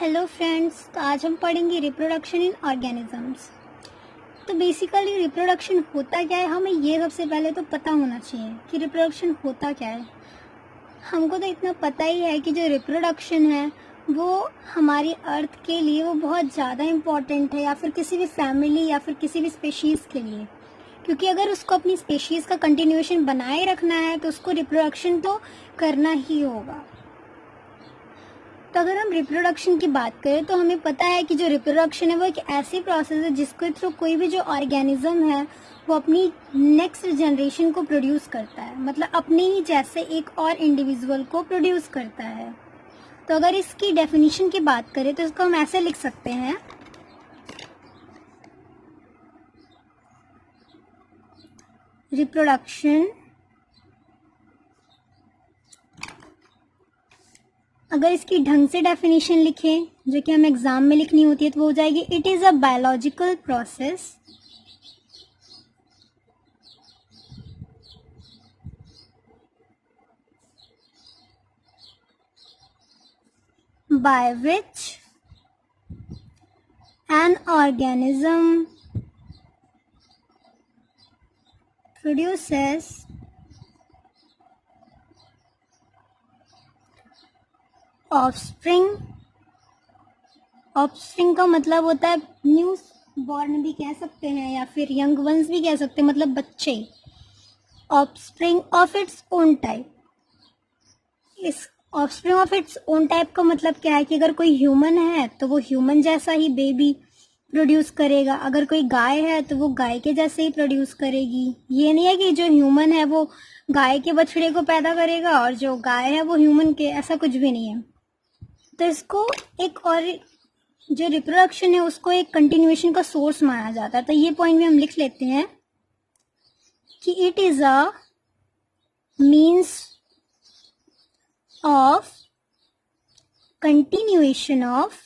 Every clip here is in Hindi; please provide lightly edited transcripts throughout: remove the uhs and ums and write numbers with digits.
हेलो फ्रेंड्स, तो आज हम पढ़ेंगे रिप्रोडक्शन इन ऑर्गेनिजम्स। तो बेसिकली रिप्रोडक्शन होता क्या है, हमें ये सबसे पहले तो पता होना चाहिए कि रिप्रोडक्शन होता क्या है। हमको तो इतना पता ही है कि जो रिप्रोडक्शन है वो हमारी अर्थ के लिए वो बहुत ज़्यादा इम्पॉर्टेंट है, या फिर किसी भी फैमिली या फिर किसी भी स्पेशीज़ के लिए। क्योंकि अगर उसको अपनी स्पेशीज़ का कंटिन्यूएशन बनाए रखना है तो उसको रिप्रोडक्शन तो करना ही होगा। तो अगर हम रिप्रोडक्शन की बात करें तो हमें पता है कि जो रिप्रोडक्शन है वो एक ऐसी प्रोसेस है जिसके थ्रू कोई भी जो ऑर्गेनिज्म है वो अपनी नेक्स्ट जनरेशन को प्रोड्यूस करता है, मतलब अपने ही जैसे एक और इंडिविजुअल को प्रोड्यूस करता है। तो अगर इसकी डेफिनेशन की बात करें तो इसको हम ऐसे लिख सकते हैं, रिप्रोडक्शन अगर इसकी ढंग से डेफिनेशन लिखें जो कि हमें एग्जाम में लिखनी होती है तो वो हो जाएगी, it is a biological process by which an organism produces offspring। Offspring का मतलब होता है न्यू बॉर्न भी कह सकते हैं या फिर यंग वंस भी कह सकते हैं, मतलब बच्चे। Offspring of its own type. इस offspring of its own type का मतलब क्या है कि अगर कोई ह्यूमन है तो वो ह्यूमन जैसा ही बेबी प्रोड्यूस करेगा, अगर कोई गाय है तो वो गाय के जैसे ही प्रोड्यूस करेगी। ये नहीं है कि जो ह्यूमन है वो गाय के बछड़े को पैदा करेगा और जो गाय है वो ह्यूमन के, ऐसा कुछ भी नहीं है। तो इसको एक और जो रिप्रोडक्शन है उसको एक कंटिन्यूएशन का सोर्स माना जाता है। तो ये पॉइंट भी हम लिख लेते हैं कि it is a means of continuation of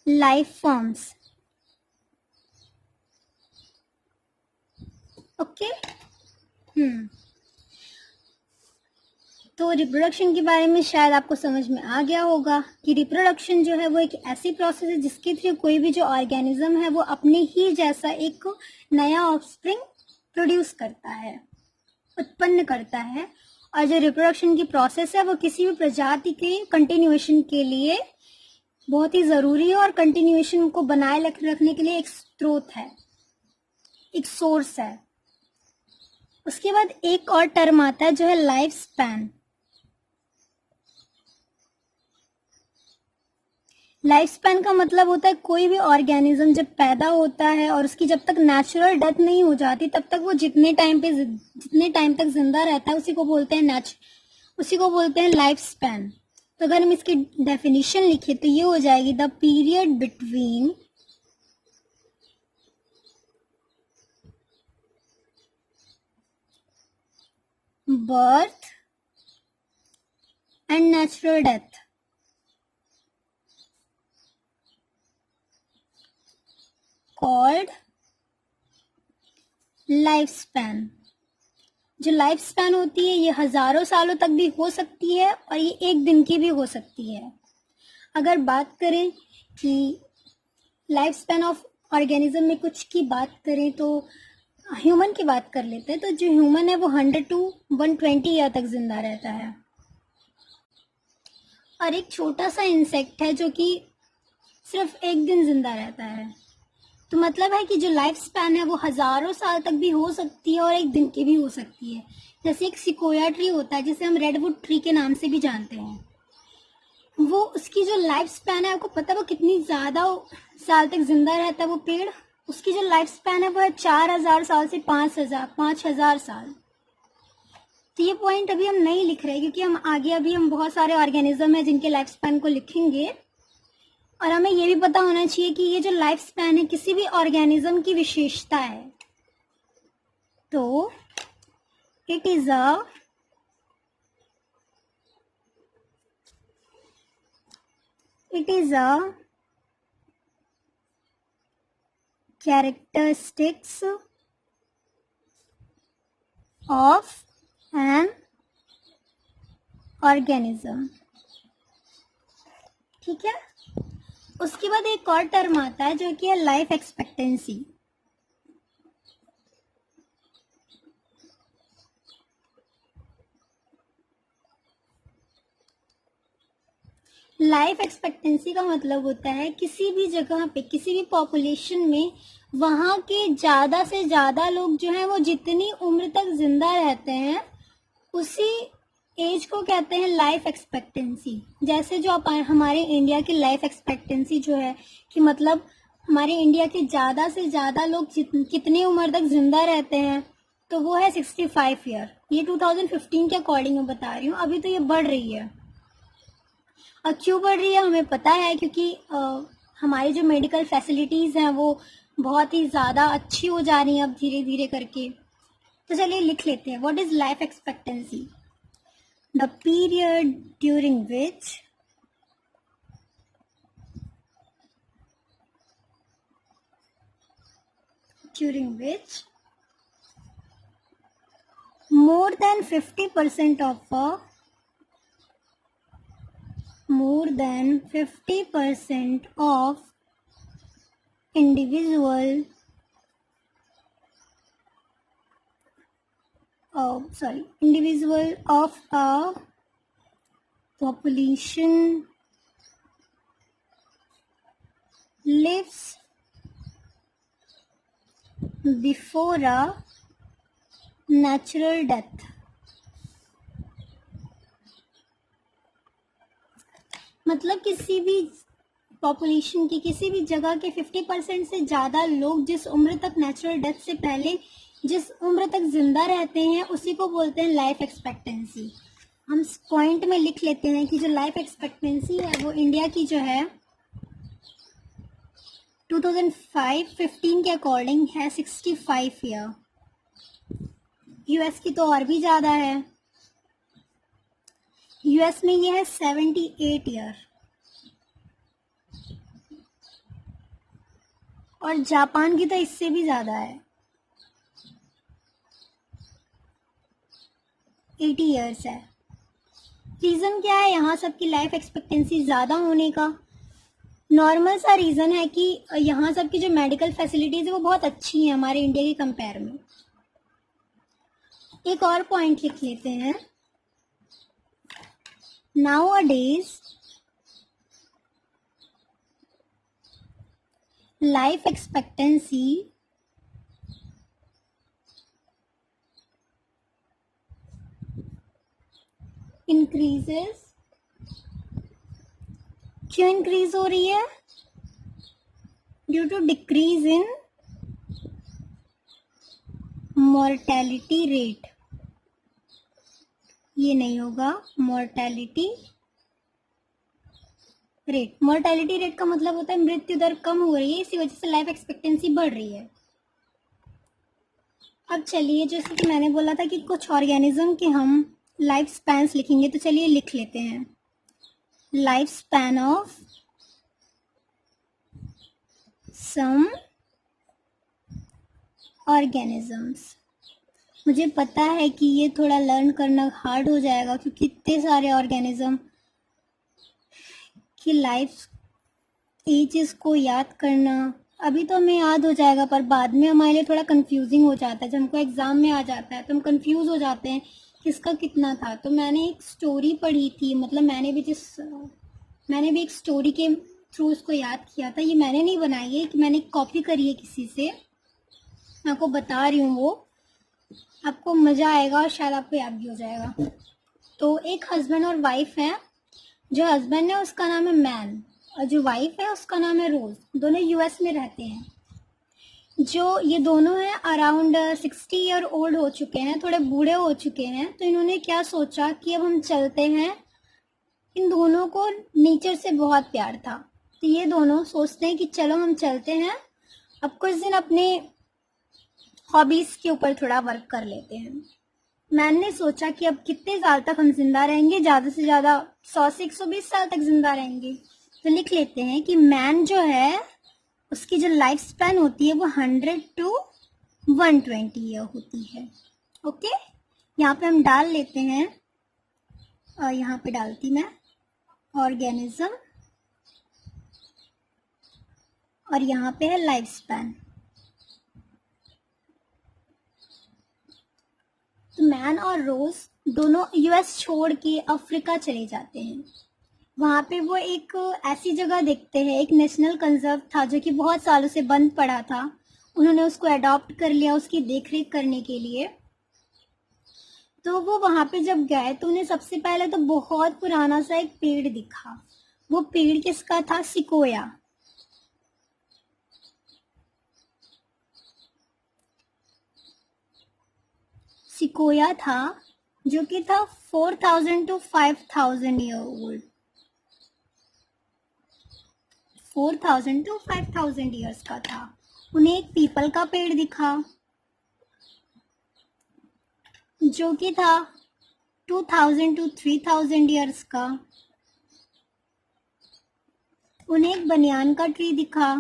life forms. Okay. तो रिप्रोडक्शन के बारे में शायद आपको समझ में आ गया होगा कि रिप्रोडक्शन जो है वो एक ऐसी प्रोसेस है जिसके थ्रू कोई भी जो ऑर्गेनिज्म है वो अपने ही जैसा एक नया ऑफस्प्रिंग प्रोड्यूस करता है, उत्पन्न करता है। और जो रिप्रोडक्शन की प्रोसेस है वो किसी भी प्रजाति के कंटिन्यूएशन के लिए बहुत ही ज़रूरी है और कंटिन्यूएशन को बनाए रखने के लिए एक स्रोत है, एक सोर्स है। उसके बाद एक और टर्म आता है जो है लाइफ स्पैन। लाइफ स्पैन का मतलब होता है कोई भी ऑर्गेनिज्म जब पैदा होता है और उसकी जब तक नेचुरल डेथ नहीं हो जाती तब तक वो जितने टाइम तक जिंदा रहता है उसी को बोलते हैं लाइफ स्पैन। तो अगर हम इसकी डेफिनेशन लिखें तो ये हो जाएगी, the period between birth and natural death called life span. जो लाइफ स्पैन होती है ये हजारों सालों तक भी हो सकती है और ये एक दिन की भी हो सकती है। अगर बात करें कि लाइफ स्पैन ऑफ ऑर्गेनिज्म में कुछ की बात करें तो ह्यूमन की बात कर लेते हैं। तो जो ह्यूमन है वो 100 to 120 ईयर तक जिंदा रहता है। और एक छोटा सा इंसेक्ट है जो कि सिर्फ एक दिन जिंदा रहता है। तो मतलब है कि जो लाइफ स्पैन है वो हजारों साल तक भी हो सकती है और एक दिन की भी हो सकती है। जैसे एक सिकोया ट्री होता है जिसे हम रेडवुड ट्री के नाम से भी जानते हैं, वो उसकी जो लाइफ स्पैन है आपको पता है वो कितनी ज़्यादा साल तक जिंदा रहता है वो पेड़। उसकी जो लाइफ स्पैन है वो है 4000 साल से 5000 साल। तो ये पॉइंट अभी हम नहीं लिख रहे क्योंकि हम आगे अभी हम बहुत सारे ऑर्गेनिज्म है जिनके लाइफ स्पैन को लिखेंगे। और हमें ये भी पता होना चाहिए कि ये जो लाइफ स्पैन है किसी भी ऑर्गेनिज्म की विशेषता है। तो it is a characteristics of an organism. ठीक है, उसके बाद एक और टर्म आता है जो कि है लाइफ एक्सपेक्टेंसी। लाइफ एक्सपेक्टेंसी का मतलब होता है किसी भी जगह पे, किसी भी पॉपुलेशन में वहाँ के ज़्यादा से ज़्यादा लोग जो हैं वो जितनी उम्र तक जिंदा रहते हैं उसी एज को कहते हैं लाइफ एक्सपेक्टेंसी। जैसे जो हमारे इंडिया की लाइफ एक्सपेक्टेंसी जो है कि मतलब हमारे इंडिया के ज़्यादा से ज़्यादा लोग कितनी उम्र तक जिंदा रहते हैं, तो वो है 65 ईयर। ये 2015 के अकॉर्डिंग मैं बता रही हूँ। अभी तो ये बढ़ रही है। और क्यों बढ़ रही है हमें पता है, क्योंकि हमारी जो मेडिकल फैसिलिटीज़ हैं वो बहुत ही ज़्यादा अच्छी हो जा रही हैं अब धीरे धीरे करके। तो चलिए लिख लेते हैं, what is life expectancy? The period during which more than 50% of individual of a population lives before a natural death। मतलब किसी भी पॉपुलेशन की, किसी भी जगह के 50% से ज़्यादा लोग जिस उम्र तक नेचुरल डेथ से पहले जिस उम्र तक जिंदा रहते हैं उसी को बोलते हैं लाइफ एक्सपेक्टेंसी। हम पॉइंट में लिख लेते हैं कि जो लाइफ एक्सपेक्टेंसी है वो इंडिया की जो है 2015 के अकॉर्डिंग है 65 ईयर। यूएस की तो और भी ज़्यादा है, यूएस में ये है 78 ईयर। और जापान की तो इससे भी ज़्यादा है, 80 ईयर्स है। रीज़न क्या है यहाँ सबकी लाइफ एक्सपेक्टेंसी ज़्यादा होने का? नॉर्मल सा रीज़न है कि यहाँ सबकी जो मेडिकल फैसिलिटीज़ है वो बहुत अच्छी हैं हमारे इंडिया के कंपेयर में। एक और पॉइंट लिख लेते हैं, nowadays life expectancy increases। क्यों इंक्रीज हो रही है? Due to decrease in mortality rate. ये नहीं होगा, मोर्टेलिटी रेट। मोर्टेलिटी रेट का मतलब होता है मृत्यु दर कम हो रही है, इसी वजह से लाइफ एक्सपेक्टेंसी बढ़ रही है। अब चलिए, जैसे कि मैंने बोला था कि कुछ ऑर्गेनिज्म के हम लाइफ स्पैन्स लिखेंगे, तो चलिए लिख लेते हैं, life span of some organisms. मुझे पता है कि ये थोड़ा लर्न करना हार्ड हो जाएगा क्योंकि इतने सारे ऑर्गेनिज्म की लाइफ एजेस को याद करना, अभी तो हमें याद हो जाएगा पर बाद में हमारे लिए थोड़ा कंफ्यूजिंग हो जाता है। जब हमको एग्ज़ाम में आ जाता है तो हम कंफ्यूज हो जाते हैं किसका कितना था। तो मैंने एक स्टोरी पढ़ी थी, मतलब मैंने भी एक स्टोरी के थ्रू उसको याद किया था। ये मैंने नहीं बनाई है, कि मैंने कॉपी करी है किसी से, मैं आपको बता रही हूँ, वो आपको मज़ा आएगा और शायद आपको याद भी हो जाएगा। तो एक हस्बैंड और वाइफ है। जो हस्बैंड है उसका नाम है मैन और जो वाइफ है उसका नाम है रोज। दोनों यूएस में रहते हैं। जो ये दोनों हैं अराउंड 60 ईयर ओल्ड हो चुके हैं, थोड़े बूढ़े हो चुके हैं। तो इन्होंने क्या सोचा कि अब हम चलते हैं। इन दोनों को नेचर से बहुत प्यार था, तो ये दोनों सोचते हैं कि चलो हम चलते हैं, अब कुछ दिन अपने हॉबीज़ के ऊपर थोड़ा वर्क कर लेते हैं। मैन ने सोचा कि अब कितने साल तक हम जिंदा रहेंगे, ज़्यादा से ज़्यादा 100 से 120 साल तक जिंदा रहेंगे। तो लिख लेते हैं कि मैन जो है उसकी जो लाइफ स्पैन होती है वो 100 to 120 ईयर होती है। ओके, यहाँ पे हम डाल लेते हैं यहाँ पे डालती मैं ऑर्गेनिज्म और यहाँ पे है लाइफ स्पैन। तो मैन और रोज दोनों यूएस छोड़ के अफ्रीका चले जाते हैं। वहाँ पे वो एक ऐसी जगह देखते हैं, एक नेशनल कंजर्व था जो कि बहुत सालों से बंद पड़ा था। उन्होंने उसको अडॉप्ट कर लिया उसकी देखरेख करने के लिए। तो वो वहाँ पे जब गए तो उन्हें सबसे पहले तो बहुत पुराना सा एक पेड़ दिखा। वो पेड़ किसका था? सिकोया। सिकोया था जो कि था 4000 to 5000 year old. 4000 to 5000 years का था। उन्हें एक पीपल का पेड़ दिखा जो कि था 2000 to 3000 ईयर्स का। उन्हें एक बनियान का ट्री दिखा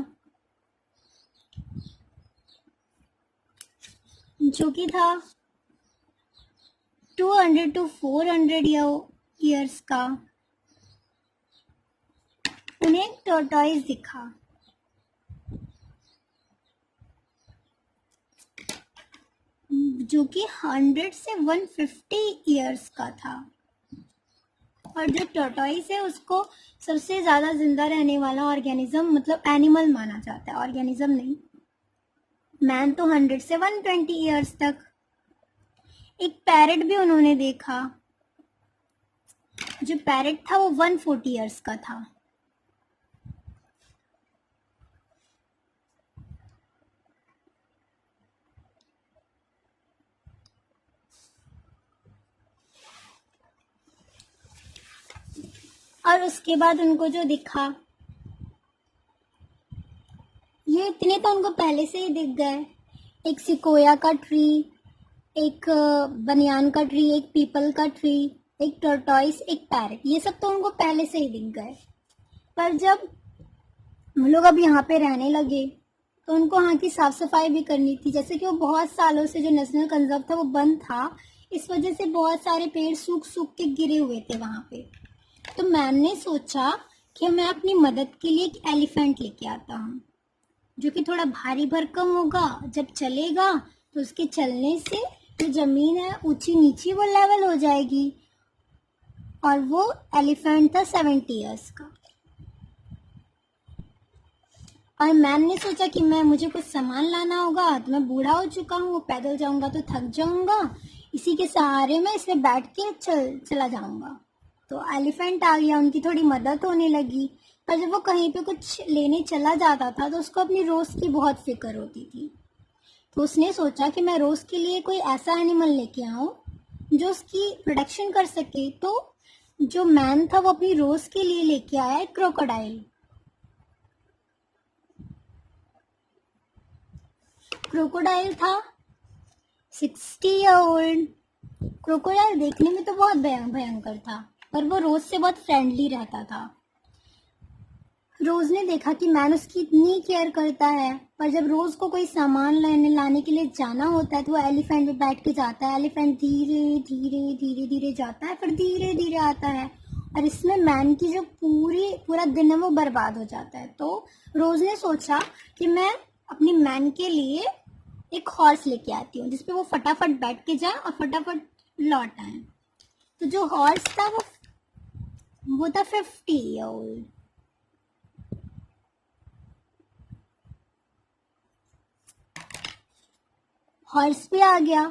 जो कि था 200 to 400 ईयर्स का। उन्हें एक टॉर्टॉइस दिखा जो कि 100 से 150 ईयर्स का था। और जो टॉर्टॉइस है उसको सबसे ज़्यादा जिंदा रहने वाला ऑर्गेनिज्म मतलब एनिमल माना जाता है, ऑर्गेनिज्म नहीं। मैन तो 100 से 120 ईयर्स तक। एक पैरेट भी उन्होंने देखा। जो पैरेट था वो 140 ईयर्स का था। और उसके बाद उनको जो दिखा, ये इतने तो उनको पहले से ही दिख गए। एक सिकोया का ट्री, एक बनियान का ट्री, एक पीपल का ट्री, एक टॉर्टॉइस, एक पैरेट, ये सब तो उनको पहले से ही दिख गए। पर जब हम लोग अब यहाँ पे रहने लगे तो उनको वहाँ की साफ सफाई भी करनी थी। जैसे कि वो बहुत सालों से जो नेशनल कंजर्व था वो बंद था, इस वजह से बहुत सारे पेड़ सूख सूख के गिरे हुए थे वहाँ पे। तो मैन ने सोचा कि मैं अपनी मदद के लिए एक एलिफेंट लेके आता हूँ जो कि थोड़ा भारी भरकम होगा। जब चलेगा तो उसके चलने से जो जमीन है ऊंची नीची वो लेवल हो जाएगी। और वो एलिफेंट था 70 ईयर्स का। और मैन ने सोचा कि मुझे कुछ सामान लाना होगा, तो मैं बूढ़ा हो चुका हूँ, पैदल जाऊंगा तो थक जाऊंगा, इसी के सहारे में इसमें बैठ के चला जाऊंगा। तो एलिफेंट आ गया, उनकी थोड़ी मदद होने लगी। पर जब वो कहीं पे कुछ लेने चला जाता था तो उसको अपनी रोज की बहुत फिक्र होती थी। तो उसने सोचा कि मैं रोज के लिए कोई ऐसा एनिमल लेके आऊं जो उसकी प्रोटेक्शन कर सके। तो जो मैन था वो अपनी रोज के लिए लेके आया है क्रोकोडाइल। क्रोकोडाइल था 60 ईयर ओल्ड। क्रोकोडाइल देखने में तो बहुत भयंकर था, पर वो रोज से बहुत फ्रेंडली रहता था। रोज ने देखा कि मैन उसकी इतनी केयर करता है, पर जब रोज को कोई सामान लाने के लिए जाना होता है तो वो एलिफेंट पे बैठ के जाता है। एलिफेंट धीरे धीरे धीरे धीरे जाता है, फिर धीरे धीरे आता है। और इसमें मैन की जो पूरा दिन है वो बर्बाद हो जाता है। तो रोज ने सोचा कि मैं अपनी मैन के लिए एक हॉर्स लेके आती हूँ जिसपे वो फटाफट बैठ के जाए और फटाफट लौट आए। तो जो हॉर्स था वो था 50 ईयर ओल्ड। हॉर्स भी आ गया,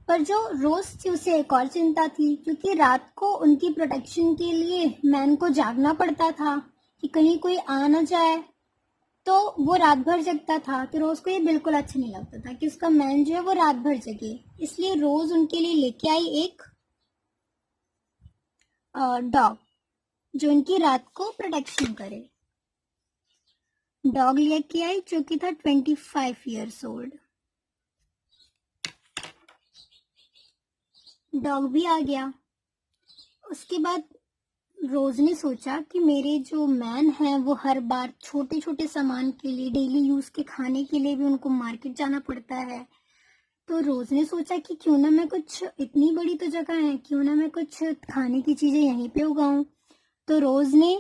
पर जो रोज थी उसे एक और चिंता थी, क्योंकि रात को उनकी प्रोटेक्शन के लिए मैन को जागना पड़ता था कि कहीं कोई आ ना जाए। तो वो रात भर जगता था। तो रोज को ये बिल्कुल अच्छा नहीं लगता था कि उसका मैन जो है वो रात भर जगे। इसलिए रोज उनके लिए लेके आई एक डॉग जो उनकी रात को प्रोटेक्शन करे। डॉग लेके आई जो कि था 25 ईयर्स ओल्ड। डॉग भी आ गया। उसके बाद रोज ने सोचा कि मेरे जो मैन हैं वो हर बार छोटे छोटे सामान के लिए, डेली यूज के खाने के लिए भी उनको मार्केट जाना पड़ता है। तो रोज ने सोचा कि क्यों ना मैं कुछ, इतनी बड़ी तो जगह है, क्यों ना मैं कुछ खाने की चीजें यहीं पे उगाऊं। तो रोज ने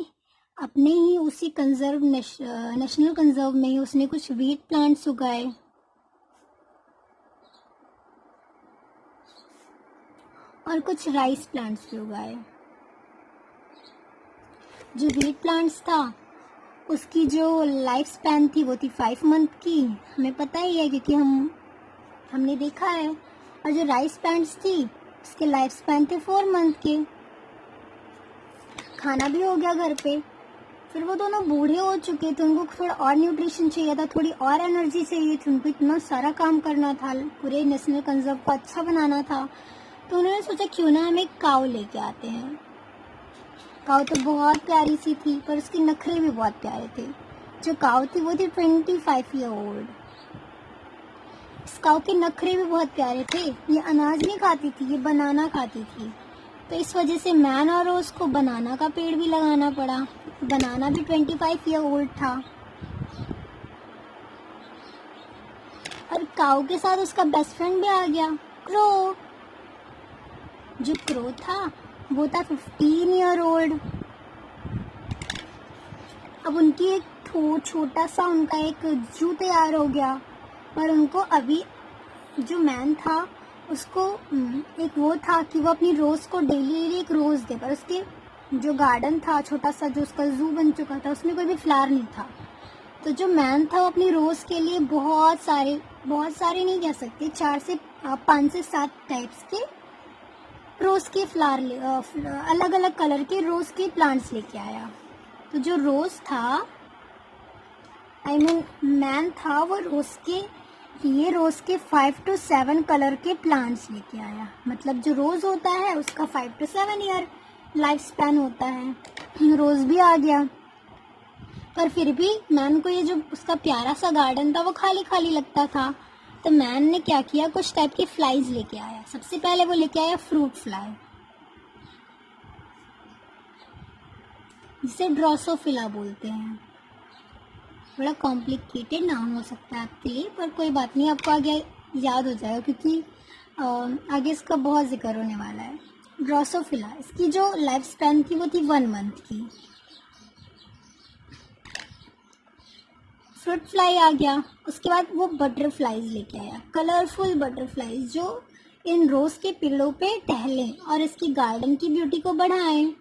अपने ही उसी नेशनल कंजर्व में ही उसने कुछ वीट प्लांट्स उगाए और कुछ राइस प्लांट्स भी उगाए। जो वीट प्लांट्स था उसकी जो लाइफ स्पैन थी वो थी 5 मंथ की, हमें पता ही है क्योंकि हमने देखा है। और जो राइस प्लांट्स थी उसके लाइफ स्पैन थे 4 मंथ के। खाना भी हो गया घर पे। फिर वो दोनों बूढ़े हो चुके थे, उनको थोड़ा और न्यूट्रिशन चाहिए था, थोड़ी और एनर्जी चाहिए थी, उनको इतना सारा काम करना था, पूरे नेशनल कंजर्व को अच्छा बनाना था। तो उन्होंने सोचा क्यों ना हम एक काऊ लेके आते हैं। काऊ तो बहुत प्यारी सी थी पर उसके नखरे भी बहुत प्यारे थे। जो काऊ थी वो थी 25 ईयर ओल्ड। इस काऊ के नखरे भी बहुत प्यारे थे। ये अनाज नहीं खाती थी, ये बनाना खाती थी। तो इस वजह से मैन और रोज को बनाना का पेड़ भी लगाना पड़ा। बनाना भी 25 ईयर ओल्ड था। और काऊ के साथ उसका बेस्ट फ्रेंड भी आ गया, क्रो। जो क्रो था वो था 15 ईयर ओल्ड। अब उनकी एक छोटा सा उनका एक जू तैयार हो गया। पर उनको अभी जो मैन था उसको एक वो था कि वो अपनी रोज को डेली एक रोज दे, पर उसके जो गार्डन था छोटा सा जो उसका जू बन चुका था उसमें कोई भी फ्लावर नहीं था। तो जो मैन था वो अपनी रोज के लिए बहुत सारे नहीं कह सकते, 5 से 7 टाइप्स के रोज के फ्लावर, अलग अलग कलर के रोज के प्लांट्स लेके आया। तो जो रोज था मैन था वो रोज के 5 to 7 कलर के प्लांट्स लेके आया। मतलब जो रोज होता है उसका 5 to 7 ईयर लाइफ स्पैन होता है। रोज भी आ गया पर फिर भी मैन को ये जो उसका प्यारा सा गार्डन था वो खाली खाली लगता था। तो मैन ने क्या किया, कुछ टाइप के फ्लाइज लेके आया। सबसे पहले वो लेके आया फ्रूट फ्लाई, जिसे ड्रोसोफिला बोलते हैं। थोड़ा कॉम्प्लिकेटेड नाम हो सकता है आपके लिए, पर कोई बात नहीं, आपको आगे याद हो जाएगा क्योंकि आगे इसका बहुत जिक्र होने वाला है। ड्रोसोफिला, इसकी जो लाइफ स्पैन थी वो थी 1 मंथ की। फ्रूट फ्लाई आ गया। उसके बाद वो बटरफ्लाईज लेके आया, कलरफुल बटरफ्लाईज जो इन रोज के पिल्लों पे टहलें और इसकी गार्डन की ब्यूटी को बढ़ाएं।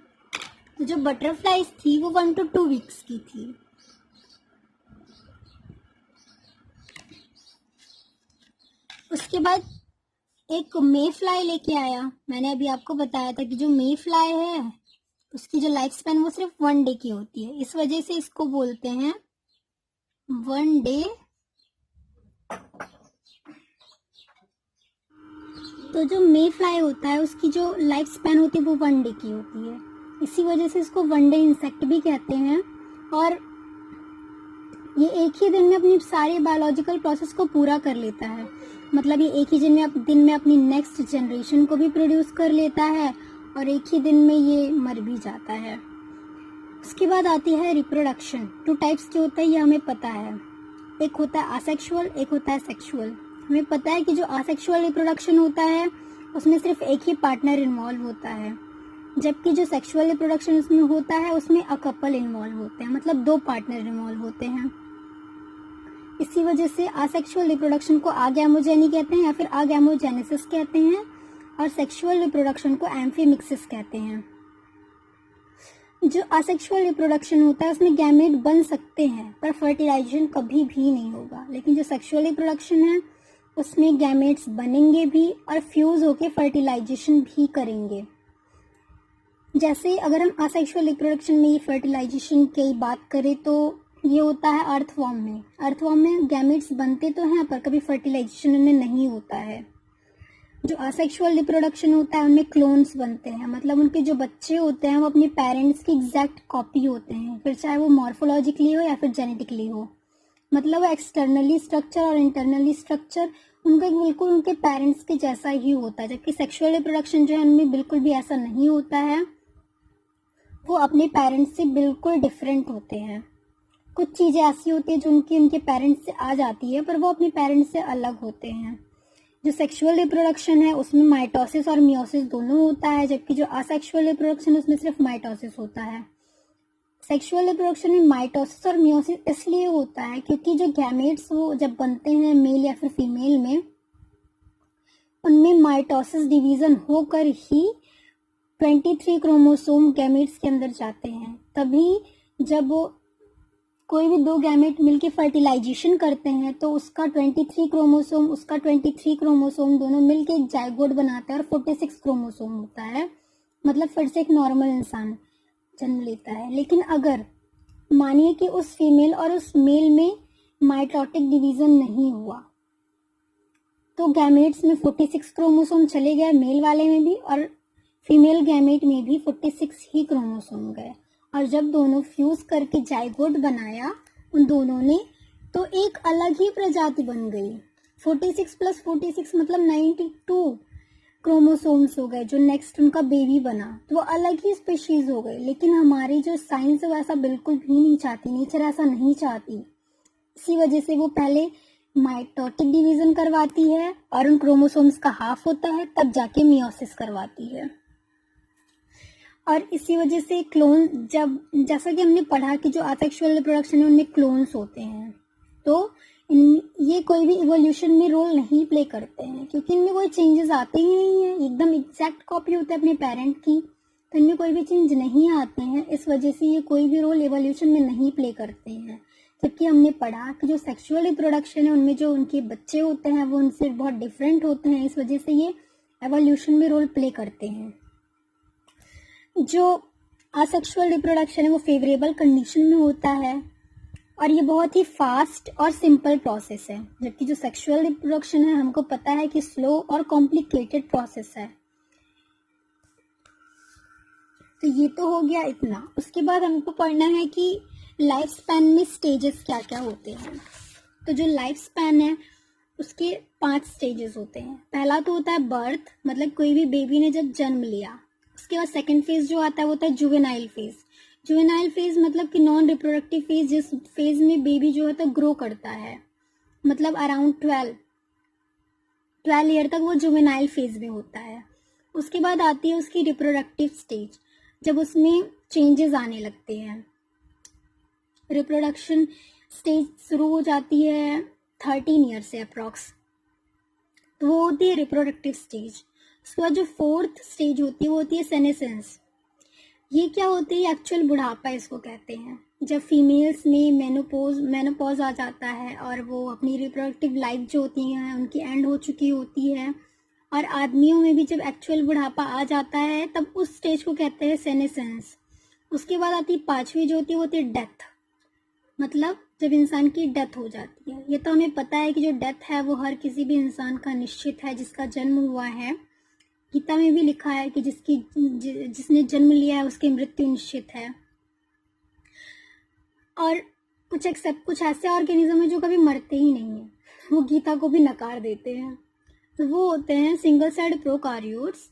तो जो बटरफ्लाईज थी वो 1 to 2 वीक्स की थी। उसके बाद एक मे फ्लाई लेके आया। मैंने अभी आपको बताया था कि जो मे फ्लाई है उसकी जो लाइफ स्पैन वो सिर्फ 1 डे की होती है, इस वजह से इसको बोलते हैं 1 डे। तो जो मे फ्लाई होता है उसकी जो लाइफ स्पैन होती है वो 1 डे की होती है, इसी वजह से इसको 1 डे इंसेक्ट भी कहते हैं। और ये एक ही दिन में अपनी सारी बायोलॉजिकल प्रोसेस को पूरा कर लेता है। मतलब ये एक ही दिन में अपनी नेक्स्ट जनरेशन को भी प्रोड्यूस कर लेता है और एक ही दिन में ये मर भी जाता है। उसके बाद आती है रिप्रोडक्शन। 2 टाइप्स के होता है ये हमें पता है, एक होता है असेक्सुअल, एक होता है सेक्सुअल। हमें पता है कि जो असेक्सुअल रिप्रोडक्शन होता है उसमें सिर्फ एक ही पार्टनर इन्वॉल्व होता है, जबकि जो सेक्सुअल रिप्रोडक्शन उसमें होता है उसमें अ कपल इन्वॉल्व होते हैं, मतलब 2 पार्टनर इन्वॉल्व होते हैं। इसी वजह से असेक्सुअल रिप्रोडक्शन को आगैमोजेनी कहते हैं या फिर आगैमोजेनेसिस कहते हैं, और सेक्सुअल रिप्रोडक्शन को एम्फीमिक्सिस कहते हैं। जो असेक्सुअल रिप्रोडक्शन होता है उसमें गैमेट बन सकते हैं पर फर्टिलाइजेशन कभी भी नहीं होगा, लेकिन जो सेक्सुअल रिप्रोडक्शन है उसमें गैमेट्स बनेंगे भी और फ्यूज होके फर्टिलाइजेशन भी करेंगे। जैसे अगर हम असेक्सुअल रिप्रोडक्शन में ये फर्टिलाइजेशन की बात करें तो ये होता है अर्थवॉर्म में। अर्थवॉर्म में गैमेट्स बनते तो हैं पर कभी फर्टिलाइजेशन उनमें नहीं होता है। जो असेक्सुअल रिप्रोडक्शन होता है उनमें क्लोन्स बनते हैं, मतलब उनके जो बच्चे होते हैं वो अपने पेरेंट्स की एग्जैक्ट कॉपी होते हैं, फिर चाहे वो मॉर्फोलॉजिकली हो या फिर जेनेटिकली हो। मतलब वो एक्सटर्नली स्ट्रक्चर और इंटरनली स्ट्रक्चर उनका बिल्कुल उनके पेरेंट्स के जैसा ही होता है, जबकि सेक्सुअल रिप्रोडक्शन जो है उनमें बिल्कुल भी ऐसा नहीं होता है, वो अपने पेरेंट्स से बिल्कुल डिफरेंट होते हैं। कुछ चीज़ें ऐसी होती है जो उनके पेरेंट्स से आ जाती है पर वो अपने पेरेंट्स से अलग होते हैं। जो सेक्सुअल रिप्रोडक्शन है उसमें माइटोसिस और मियोसिस दोनों होता है, जबकि जो असेक्सुअल रिप्रोडक्शन है उसमें सिर्फ माइटोसिस होता है। सेक्सुअल रिप्रोडक्शन में माइटोसिस और मियोसिस इसलिए होता है क्योंकि जो गैमेट्स वो जब बनते हैं मेल या फिर फीमेल में, उनमें माइटोसिस डिवीजन होकर ही 23 क्रोमोसोम गैमेट्स के अंदर जाते हैं। तभी जब वो कोई भी दो गैमेट मिलके फर्टिलाइजेशन करते हैं तो उसका 23 क्रोमोसोम उसका 23 क्रोमोसोम दोनों मिलके एक जाइगोट बनाते हैं और 46 क्रोमोसोम होता है, मतलब फिर से एक नॉर्मल इंसान जन्म लेता है। लेकिन अगर मानिए कि उस फीमेल और उस मेल में माइटोटिक डिवीजन नहीं हुआ तो गैमेट्स में 46 क्रोमोसोम चले गए, मेल वाले में भी और फीमेल गैमेट में भी 46 ही क्रोमोसोम गए। और जब दोनों फ्यूज करके जाइगोट बनाया उन दोनों ने, तो एक अलग ही प्रजाति बन गई। 46 + 46 मतलब 92 क्रोमोसोम्स हो गए, जो नेक्स्ट उनका बेबी बना, तो वो अलग ही स्पीशीज हो गए। लेकिन हमारी जो साइंस है वैसा बिल्कुल भी नहीं चाहती, नेचर ऐसा नहीं चाहती। इसी वजह से वो पहले माइटोटिक डिवीजन करवाती है और उन क्रोमोसोम्स का हाफ होता है, तब जाके मियोसिस करवाती है। और इसी वजह से क्लोन, जब जैसा कि हमने पढ़ा कि जो असेक्सुअल रिप्रोडक्शन है उनमें क्लोन्स होते हैं, तो ये कोई भी इवोल्यूशन में रोल नहीं प्ले करते हैं क्योंकि इनमें कोई चेंजेस आते ही नहीं है, एकदम एग्जैक्ट कॉपी होता है अपने पेरेंट की, तो इनमें कोई भी चेंज नहीं आते हैं। इस वजह से ये कोई भी रोल इवोल्यूशन में नहीं प्ले करते हैं। जबकि हमने पढ़ा कि जो सेक्सुअल रिप्रोडक्शन है उनमें जो उनके बच्चे होते हैं वो उनसे बहुत डिफरेंट होते हैं, इस वजह से ये एवोल्यूशन में रोल प्ले करते हैं। जो असेक्सुअल रिप्रोडक्शन है वो फेवरेबल कंडीशन में होता है और ये बहुत ही फास्ट और सिंपल प्रोसेस है, जबकि जो सेक्सुअल रिप्रोडक्शन है हमको पता है कि स्लो और कॉम्प्लिकेटेड प्रोसेस है। तो ये तो हो गया इतना। उसके बाद हमको पढ़ना है कि लाइफ स्पैन में स्टेजेस क्या क्या होते हैं। तो जो लाइफ स्पैन है उसके 5 स्टेजेस होते हैं। पहला तो होता है बर्थ, मतलब कोई भी बेबी ने जब जन्म लिया। उसके बाद सेकंड फेज जो आता है वो होता है जुवेनाइल फेज। जुवेनाइल फेज मतलब कि नॉन रिप्रोडक्टिव फेज, जिस फेज में बेबी जो है तो ग्रो करता है, मतलब अराउंड 12 ईयर तक वो जुवेनाइल फेज में होता है। उसके बाद आती है उसकी रिप्रोडक्टिव स्टेज, जब उसमें चेंजेस आने लगते हैं। रिप्रोडक्शन स्टेज शुरू हो जाती है 13 ईयर से अप्रॉक्स, तो वो होती है रिप्रोडक्टिव स्टेज। उसके बाद जो 4th स्टेज होती है वो होती है सेनेसेंस। ये क्या होती है? एक्चुअल बुढ़ापा इसको कहते हैं, जब फीमेल्स में मेनोपॉज आ जाता है और वो अपनी रिप्रोडक्टिव लाइफ जो होती है उनकी एंड हो चुकी होती है। और आदमियों में भी जब एक्चुअल बुढ़ापा आ जाता है तब उस स्टेज को कहते हैं सेनेसेंस। उसके बाद आती है 5वीं जो होती है वो होती है डेथ, मतलब जब इंसान की डेथ हो जाती है। ये तो हमें पता है कि जो डेथ है वो हर किसी भी इंसान का निश्चित है जिसका जन्म हुआ है। गीता में भी लिखा है कि जिसने जन्म लिया है उसकी मृत्यु निश्चित है। और कुछ ऐसे ऑर्गेनिज्म है जो कभी मरते ही नहीं है, वो गीता को भी नकार देते हैं। तो वो होते हैं सिंगल सेल्ड प्रोकार्योट्स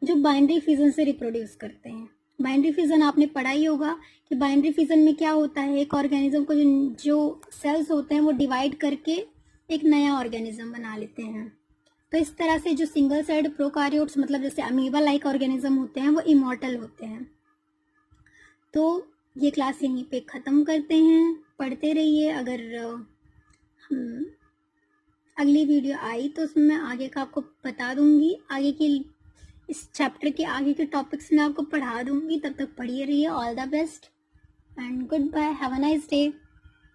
जो बाइनरी फिजन से रिप्रोड्यूस करते हैं। बाइनरी फिजन आपने पढ़ा ही होगा कि बाइनरी फिजन में क्या होता है, एक ऑर्गेनिज्म को जो सेल्स होते हैं वो डिवाइड करके एक नया ऑर्गेनिज्म बना लेते हैं। तो इस तरह से जो सिंगल सेल्ड प्रोकार्योट्स मतलब जैसे अमीबा लाइक ऑर्गेनिज्म होते हैं वो इमॉर्टल होते हैं। तो ये क्लास यहीं पे ख़त्म करते हैं, पढ़ते रहिए। अगर अगली वीडियो आई तो उसमें मैं आगे का आपको बता दूंगी, आगे की इस चैप्टर के आगे के टॉपिक्स में आपको पढ़ा दूंगी। तब तक पढ़िए रहिए। All the best and goodbye, have a nice day.